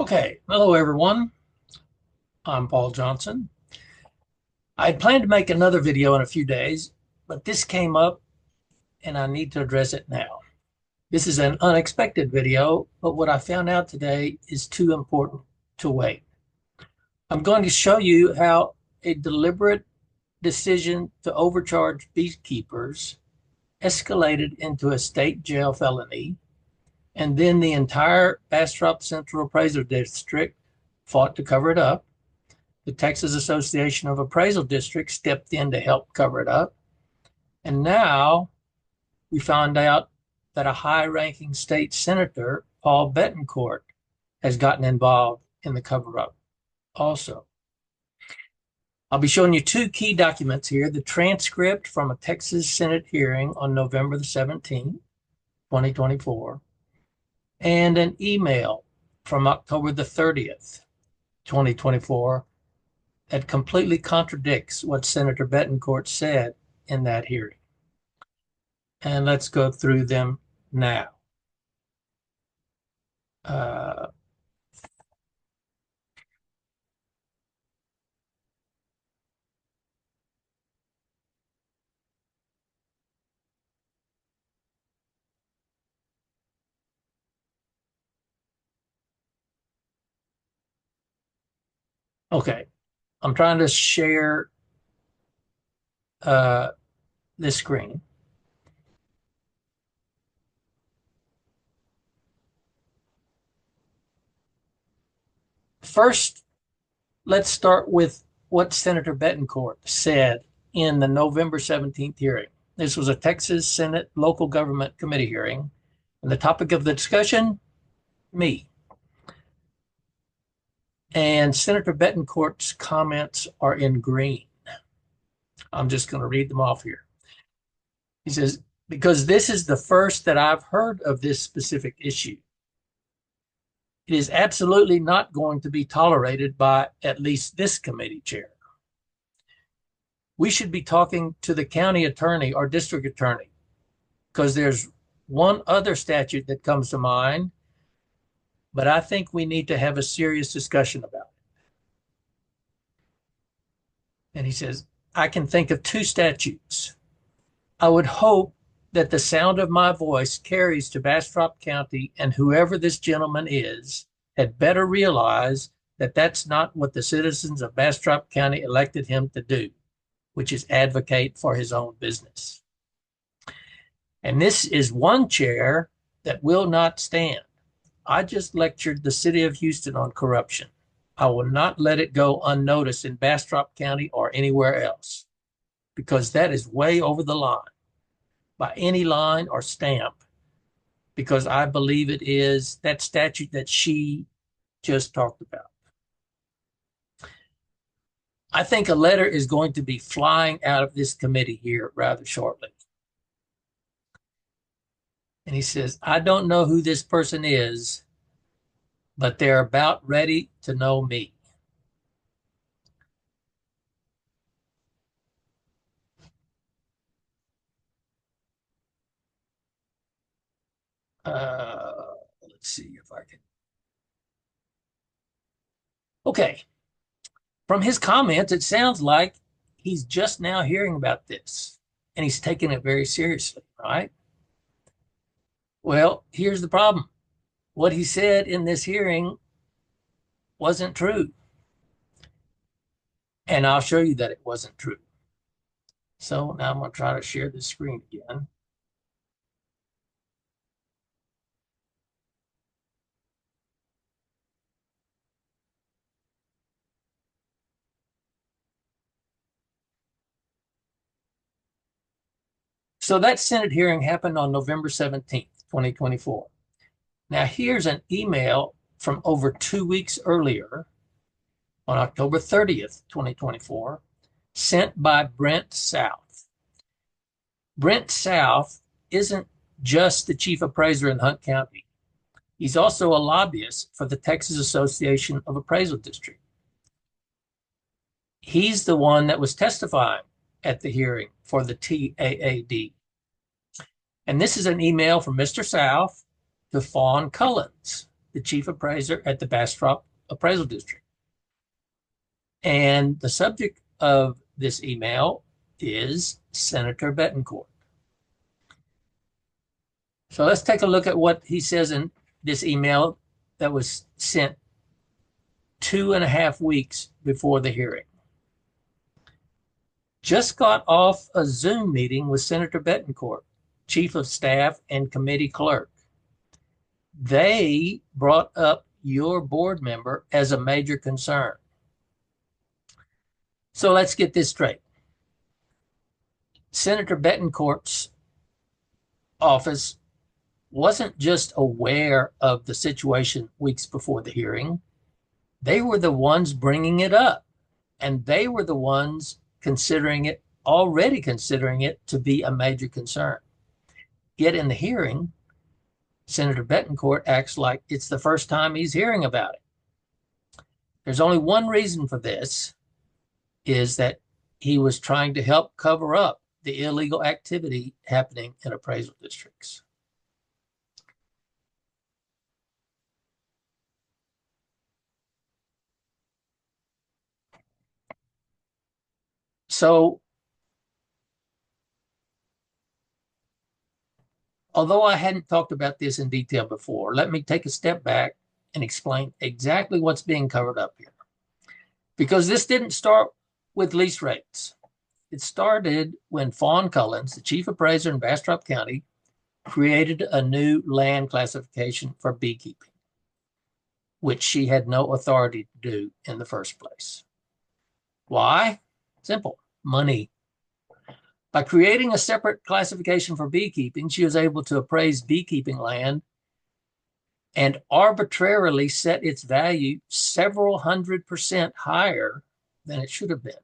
Okay, hello everyone. I'm Paul Johnson. I had planned to make another video in a few days, but this came up and I need to address it now. This is an unexpected video, but what I found out today is too important to wait. I'm going to show you how a deliberate decision to overcharge beekeepers escalated into a state jail felony, and then the entire Bastrop Central Appraisal District fought to cover it up. The Texas Association of Appraisal Districts stepped in to help cover it up. And now we found out that a high-ranking state senator, Paul Bettencourt, has gotten involved in the cover-up also. I'll be showing you two key documents here: the transcript from a Texas Senate hearing on November the 17th, 2024, and an email from October the 30th, 2024, that completely contradicts what Senator Bettencourt said in that hearing. And let's go through them now. Okay, I'm trying to share this screen. First, let's start with what Senator Bettencourt said in the November 17th hearing. This was a Texas Senate Local Government Committee hearing, and the topic of the discussion, me. And Senator Bettencourt's comments are in green. I'm just going to read them off here. He says, because this is the first that I've heard of this specific issue, it is absolutely not going to be tolerated by at least this committee chair. We should be talking to the county attorney or district attorney, because there's one other statute that comes to mind, but I think we need to have a serious discussion about it. And he says, I can think of two statutes. I would hope that the sound of my voice carries to Bastrop County, and whoever this gentleman is had better realize that that's not what the citizens of Bastrop County elected him to do, which is advocate for his own business. And this is one chair that will not stand. I just lectured the city of Houston on corruption. I will not let it go unnoticed in Bastrop County or anywhere else, because that is way over the line, by any line or stamp, because I believe it is that statute that she just talked about. I think a letter is going to be flying out of this committee here rather shortly. And he says, I don't know who this person is, but they're about ready to know me. Let's see if I can. Okay. From his comments, it sounds like he's just now hearing about this and he's taking it very seriously, right? Well, here's the problem. What he said in this hearing wasn't true. And I'll show you that it wasn't true. So now I'm going to try to share the screen again. So that Senate hearing happened on November 17th, 2024. Now here's an email from over 2 weeks earlier on October 30th, 2024, sent by Brent South. Brent South isn't just the chief appraiser in Hunt County. He's also a lobbyist for the Texas Association of Appraisal District. He's the one that was testifying at the hearing for the TAAD. And this is an email from Mr. South to Fawn Cullins, the chief appraiser at the Bastrop Appraisal District. And the subject of this email is Senator Bettencourt. So let's take a look at what he says in this email that was sent 2.5 weeks before the hearing. Just got off a Zoom meeting with Senator Bettencourt, Chief of Staff and Committee Clerk. They brought up your board member as a major concern. So let's get this straight. Senator Bettencourt's office wasn't just aware of the situation weeks before the hearing. They were the ones bringing it up, and they were the ones already considering it to be a major concern. Yet in the hearing, Senator Bettencourt acts like it's the first time he's hearing about it. There's only one reason for this, is that he was trying to help cover up the illegal activity happening in appraisal districts. So, although I hadn't talked about this in detail before, let me take a step back and explain exactly what's being covered up here. Because this didn't start with lease rates. It started when Fawn Cullins, the chief appraiser in Bastrop County, created a new land classification for beekeeping, which she had no authority to do in the first place. Why? Simple. Money. By creating a separate classification for beekeeping, she was able to appraise beekeeping land and arbitrarily set its value several 100% higher than it should have been.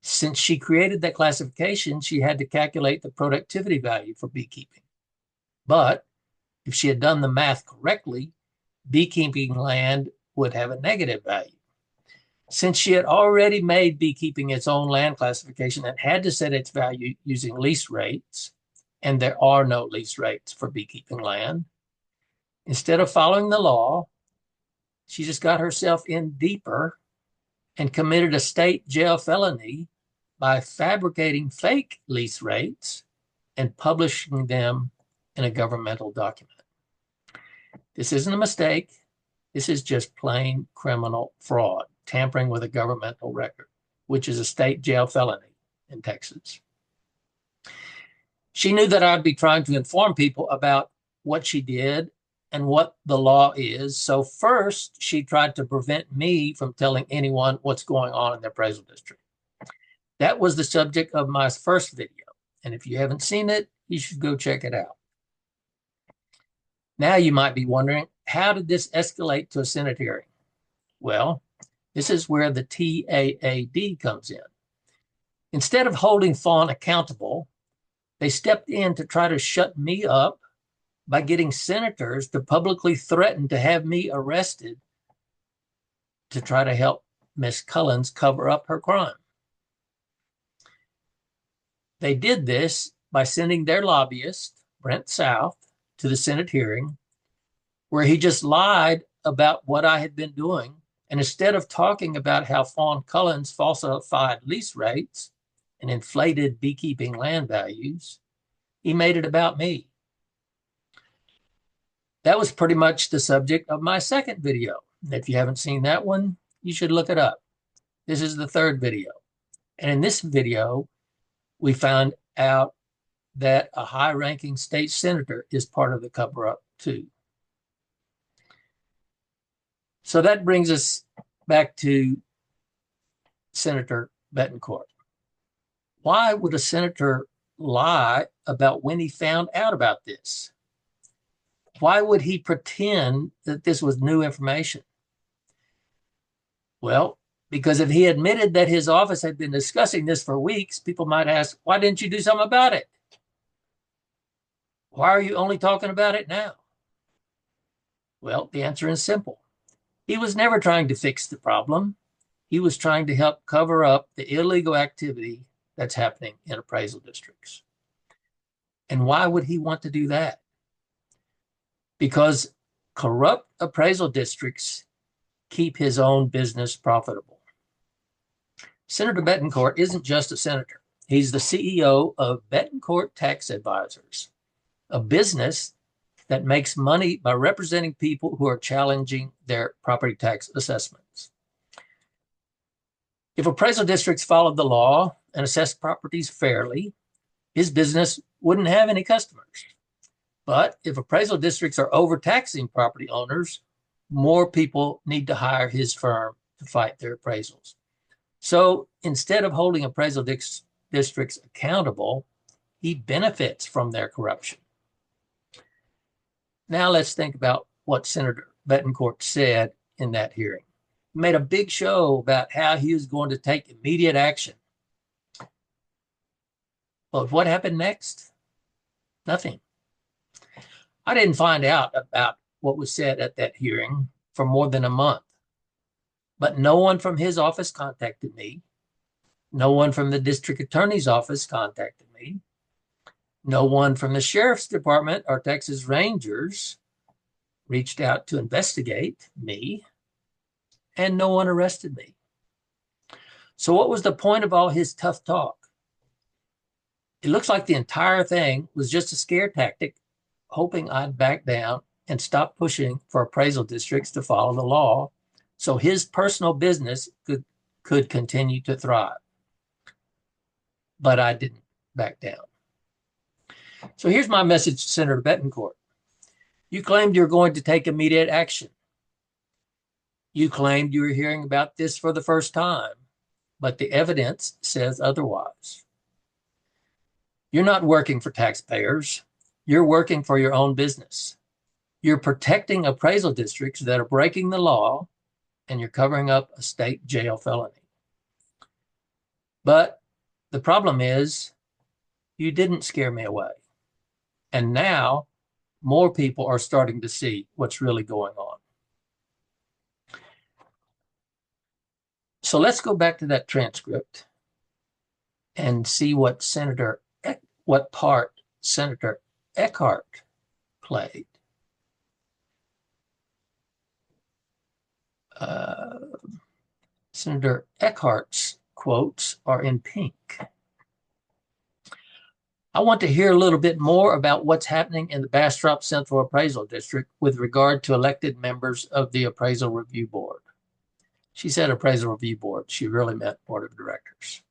Since she created that classification, she had to calculate the productivity value for beekeeping. But if she had done the math correctly, beekeeping land would have a negative value. Since she had already made beekeeping its own land classification and had to set its value using lease rates, and there are no lease rates for beekeeping land, instead of following the law, she just got herself in deeper and committed a state jail felony by fabricating fake lease rates and publishing them in a governmental document. This isn't a mistake. This is just plain criminal fraud, tampering with a governmental record, which is a state jail felony in Texas. She knew that I'd be trying to inform people about what she did and what the law is. So first, she tried to prevent me from telling anyone what's going on in the appraisal district. That was the subject of my first video. And if you haven't seen it, you should go check it out. Now you might be wondering, how did this escalate to a Senate hearing? Well, this is where the TAAD comes in. Instead of holding Fawn accountable, they stepped in to try to shut me up by getting senators to publicly threaten to have me arrested to try to help Ms. Cullins cover up her crime. They did this by sending their lobbyist, Brent South, to the Senate hearing, where he just lied about what I had been doing. And instead of talking about how Fawn Cullins falsified lease rates and inflated beekeeping land values, he made it about me. That was pretty much the subject of my second video. If you haven't seen that one, you should look it up. This is the third video. And in this video, we found out that a high-ranking state senator is part of the cover-up too. So that brings us back to Senator Bettencourt. Why would a senator lie about when he found out about this? Why would he pretend that this was new information? Well, because if he admitted that his office had been discussing this for weeks, people might ask, why didn't you do something about it? Why are you only talking about it now? Well, the answer is simple. He was never trying to fix the problem. He was trying to help cover up the illegal activity that's happening in appraisal districts. And why would he want to do that? because corrupt appraisal districts keep his own business profitable. Senator Bettencourt isn't just a senator. He's the CEO of Bettencourt Tax Advisors, a business that makes money by representing people who are challenging their property tax assessments. If appraisal districts followed the law and assessed properties fairly, his business wouldn't have any customers. But if appraisal districts are overtaxing property owners, more people need to hire his firm to fight their appraisals. So instead of holding appraisal districts accountable, he benefits from their corruption. Now let's think about what Senator Bettencourt said in that hearing. He made a big show about how he was going to take immediate action. But what happened next? Nothing. I didn't find out about what was said at that hearing for more than a month. But no one from his office contacted me. No one from the district attorney's office contacted me. No one from the sheriff's department or Texas Rangers reached out to investigate me, and no one arrested me. So what was the point of all his tough talk? It looks like the entire thing was just a scare tactic, hoping I'd back down and stop pushing for appraisal districts to follow the law so his personal business could continue to thrive. But I didn't back down. So here's my message to Senator Bettencourt. You claimed you're going to take immediate action. You claimed you were hearing about this for the first time, but the evidence says otherwise. You're not working for taxpayers. You're working for your own business. You're protecting appraisal districts that are breaking the law, and you're covering up a state jail felony. But the problem is, you didn't scare me away. And now, more people are starting to see what's really going on. So let's go back to that transcript and see what part Senator Eckhart played. Senator Eckhart's quotes are in pink. I want to hear a little bit more about what's happening in the Bastrop Central Appraisal District with regard to elected members of the Appraisal Review Board. She said Appraisal Review Board. She really meant Board of Directors.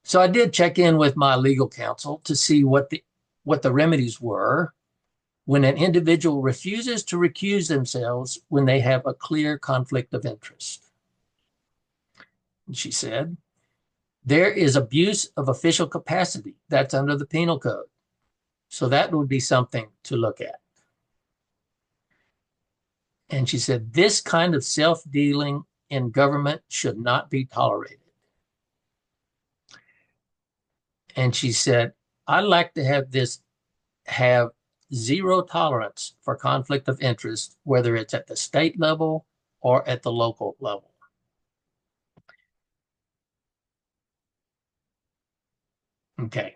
So I did check in with my legal counsel to see what the remedies were when an individual refuses to recuse themselves when they have a clear conflict of interest. And she said, there is abuse of official capacity. That's under the penal code. So that would be something to look at. And she said, this kind of self-dealing in government should not be tolerated. And she said, I'd like to have zero tolerance for conflict of interest, whether it's at the state level or at the local level. Okay.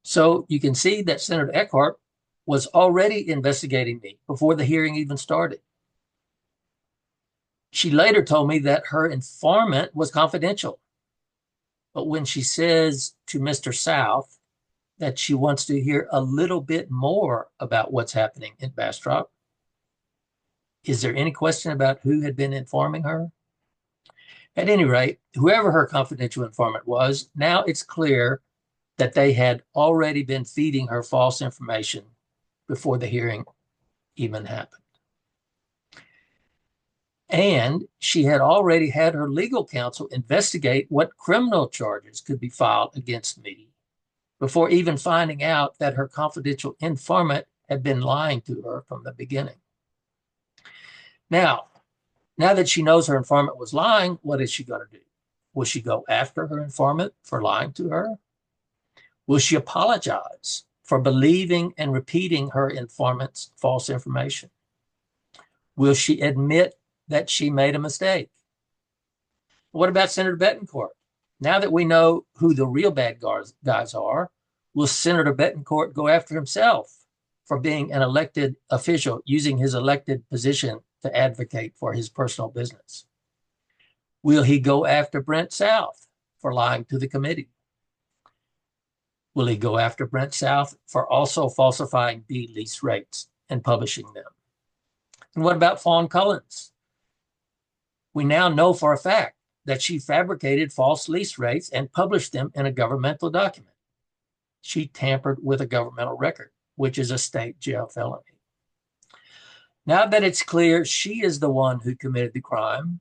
So you can see that Senator Eckhart was already investigating me before the hearing even started. She later told me that her informant was confidential. But when she says to Mr. South that she wants to hear a little bit more about what's happening in Bastrop, is there any question about who had been informing her? At any rate, whoever her confidential informant was, now it's clear that they had already been feeding her false information before the hearing even happened. And she had already had her legal counsel investigate what criminal charges could be filed against me before even finding out that her confidential informant had been lying to her from the beginning. Now that she knows her informant was lying, what is she going to do? Will she go after her informant for lying to her? Will she apologize for believing and repeating her informant's false information? Will she admit that she made a mistake? What about Senator Bettencourt? Now that we know who the real bad guys are, will Senator Bettencourt go after himself for being an elected official using his elected position to advocate for his personal business? Will he go after Brent South for lying to the committee? Will he go after Brent South for also falsifying B lease rates and publishing them? And what about Fawn Collins? We now know for a fact that she fabricated false lease rates and published them in a governmental document. She tampered with a governmental record, which is a state jail felony. Now that it's clear she is the one who committed the crime,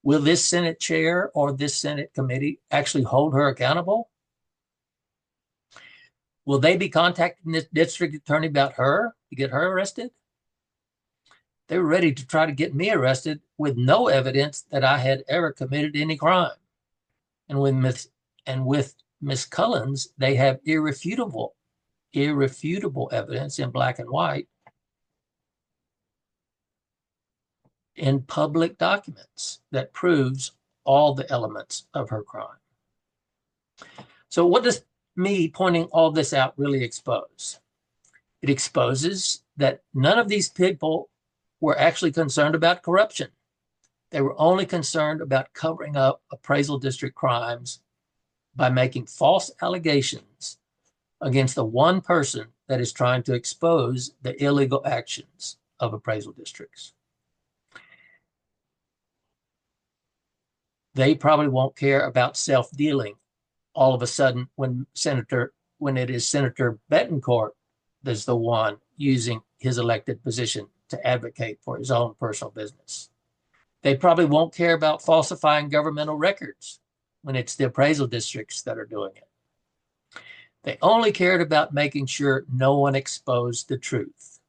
will this Senate chair or this Senate committee actually hold her accountable? Will they be contacting this district attorney about her to get her arrested? They were ready to try to get me arrested with no evidence that I had ever committed any crime. And with Miss Collins, they have irrefutable evidence in black and white in public documents that proves all the elements of her crime. So what does me pointing all this out really expose? It exposes that none of these people were actually concerned about corruption. They were only concerned about covering up appraisal district crimes by making false allegations against the one person that is trying to expose the illegal actions of appraisal districts. They probably won't care about self-dealing all of a sudden when it is Senator Bettencourt that's the one using his elected position to advocate for his own personal business. They probably won't care about falsifying governmental records when it's the appraisal districts that are doing it. They only cared about making sure no one exposed the truth.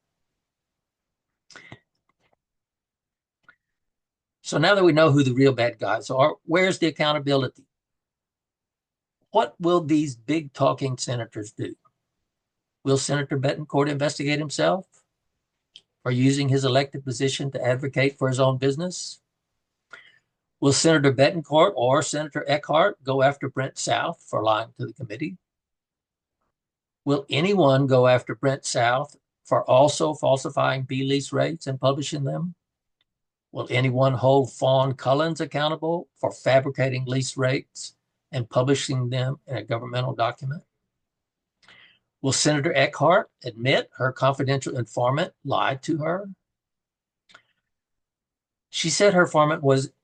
So now that we know who the real bad guys are, where's the accountability? What will these big talking senators do? Will Senator Bettencourt investigate himself for using his elected position to advocate for his own business? Will Senator Bettencourt or Senator Eckhart go after Brent South for lying to the committee? Will anyone go after Brent South for also falsifying B-lease rates and publishing them? Will anyone hold Fawn Collins accountable for fabricating lease rates and publishing them in a governmental document? Will Senator Eckhart admit her confidential informant lied to her? She said her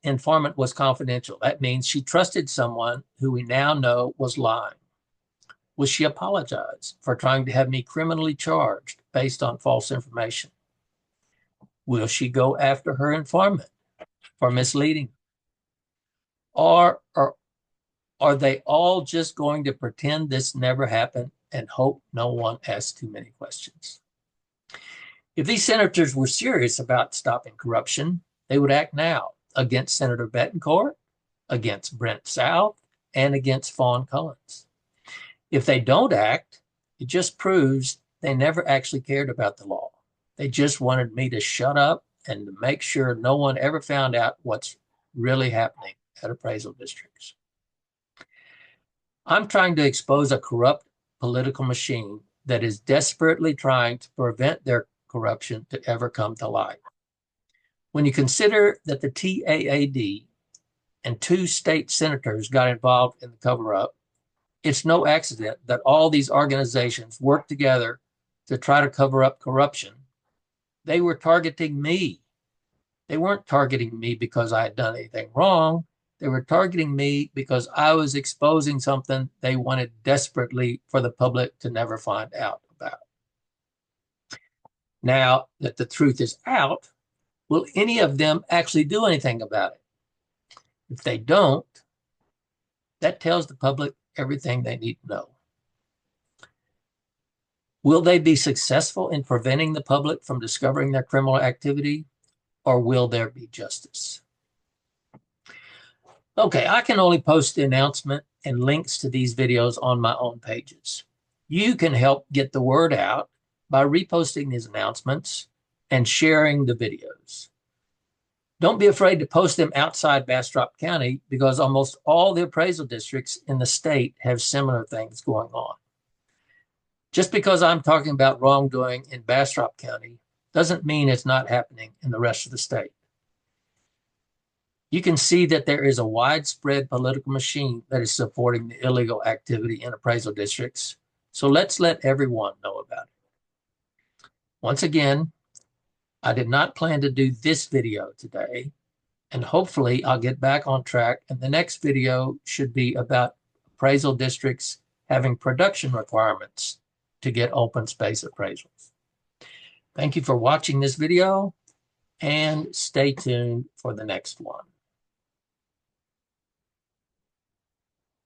informant was confidential. That means she trusted someone who we now know was lying. Will she apologize for trying to have me criminally charged based on false information? Will she go after her informant for misleading? Or are they all just going to pretend this never happened and hope no one asks too many questions? If these senators were serious about stopping corruption, they would act now against Senator Bettencourt, against Brent South, and against Fawn Collins. If they don't act, it just proves they never actually cared about the law. They just wanted me to shut up and to make sure no one ever found out what's really happening at appraisal districts. I'm trying to expose a corrupt political machine that is desperately trying to prevent their corruption to ever come to light. When you consider that the TAAD and 2 state senators got involved in the cover-up, it's no accident that all these organizations work together to try to cover up corruption. They were targeting me. They weren't targeting me because I had done anything wrong. They were targeting me because I was exposing something they wanted desperately for the public to never find out about. Now that the truth is out, will any of them actually do anything about it? If they don't, that tells the public everything they need to know. Will they be successful in preventing the public from discovering their criminal activity, or will there be justice? Okay, I can only post the announcement and links to these videos on my own pages. You can help get the word out by reposting these announcements and sharing the videos. Don't be afraid to post them outside Bastrop County because almost all the appraisal districts in the state have similar things going on. Just because I'm talking about wrongdoing in Bastrop County doesn't mean it's not happening in the rest of the state. You can see that there is a widespread political machine that is supporting the illegal activity in appraisal districts. So let's let everyone know about it. Once again, I did not plan to do this video today, and hopefully I'll get back on track, and the next video should be about appraisal districts having production requirements to get open space appraisals. Thank you for watching this video, and stay tuned for the next one.